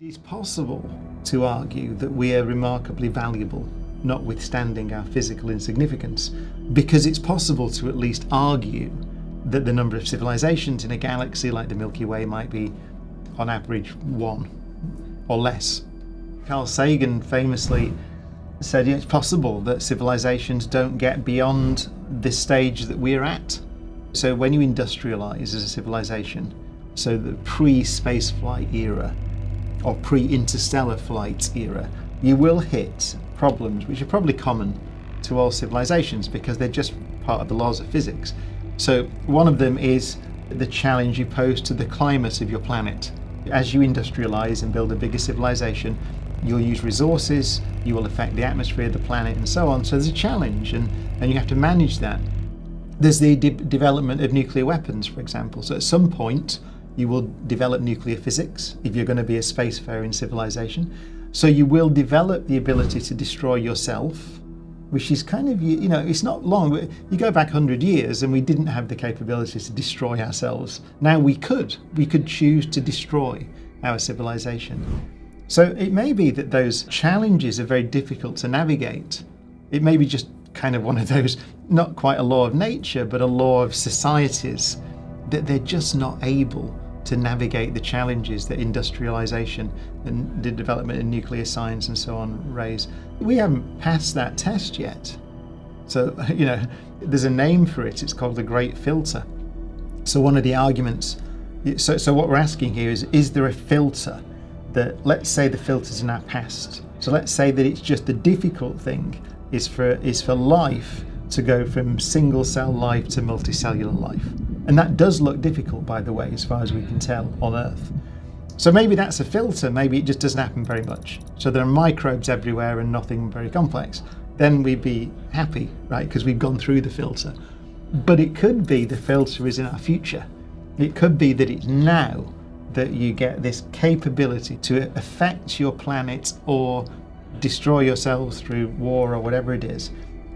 It is possible to argue that we are remarkably valuable, notwithstanding our physical insignificance, because it's possible to at least argue that the number of civilizations in a galaxy like the Milky Way might be, on average, one or less. Carl Sagan famously said it's possible that civilizations don't get beyond this stage that we're at. So when you industrialize as a civilization, so the pre-spaceflight era, or pre-interstellar flight era, you will hit problems which are probably common to all civilizations because they're just part of the laws of physics. So one of them is the challenge you pose to the climate of your planet. As you industrialize and build a bigger civilization, you'll use resources, you will affect the atmosphere of the planet and so on. So there's a challenge and you have to manage that. There's the development of nuclear weapons, for example. So at some point, you will develop nuclear physics if you're going to be a spacefaring civilization. So you will develop the ability to destroy yourself, which is kind of, it's not long, but you go back 100 years and we didn't have the capability to destroy ourselves. Now we could choose to destroy our civilization. So it may be that those challenges are very difficult to navigate. It may be just kind of one of those, not quite a law of nature, but a law of societies, that they're just not able to navigate the challenges that industrialization and the development of nuclear science and so on raise. We haven't passed that test yet. So, there's a name for it. It's called the Great Filter. So one of the arguments, so what we're asking here is there a filter that, let's say the filters are now passed. So let's say that it's just the difficult thing is for life to go from single cell life to multicellular life. And that does look difficult, by the way, as far as we can tell on Earth. So maybe that's a filter, maybe it just doesn't happen very much. So there are microbes everywhere and nothing very complex. Then we'd be happy, right? Because we've gone through the filter. But it could be the filter is in our future. It could be that it's now that you get this capability to affect your planet or destroy yourselves through war or whatever it is.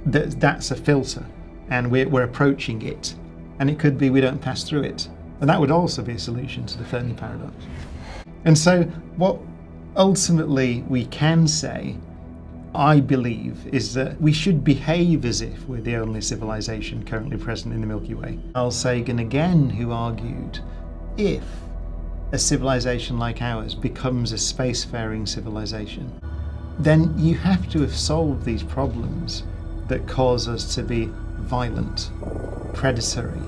That's a filter, and we're approaching it. And it could be we don't pass through it. And that would also be a solution to the Fermi paradox. And so what ultimately we can say, I believe, is that we should behave as if we're the only civilization currently present in the Milky Way. Carl Sagan again, who argued, if a civilization like ours becomes a spacefaring civilization, then you have to have solved these problems that cause us to be violent, predatory,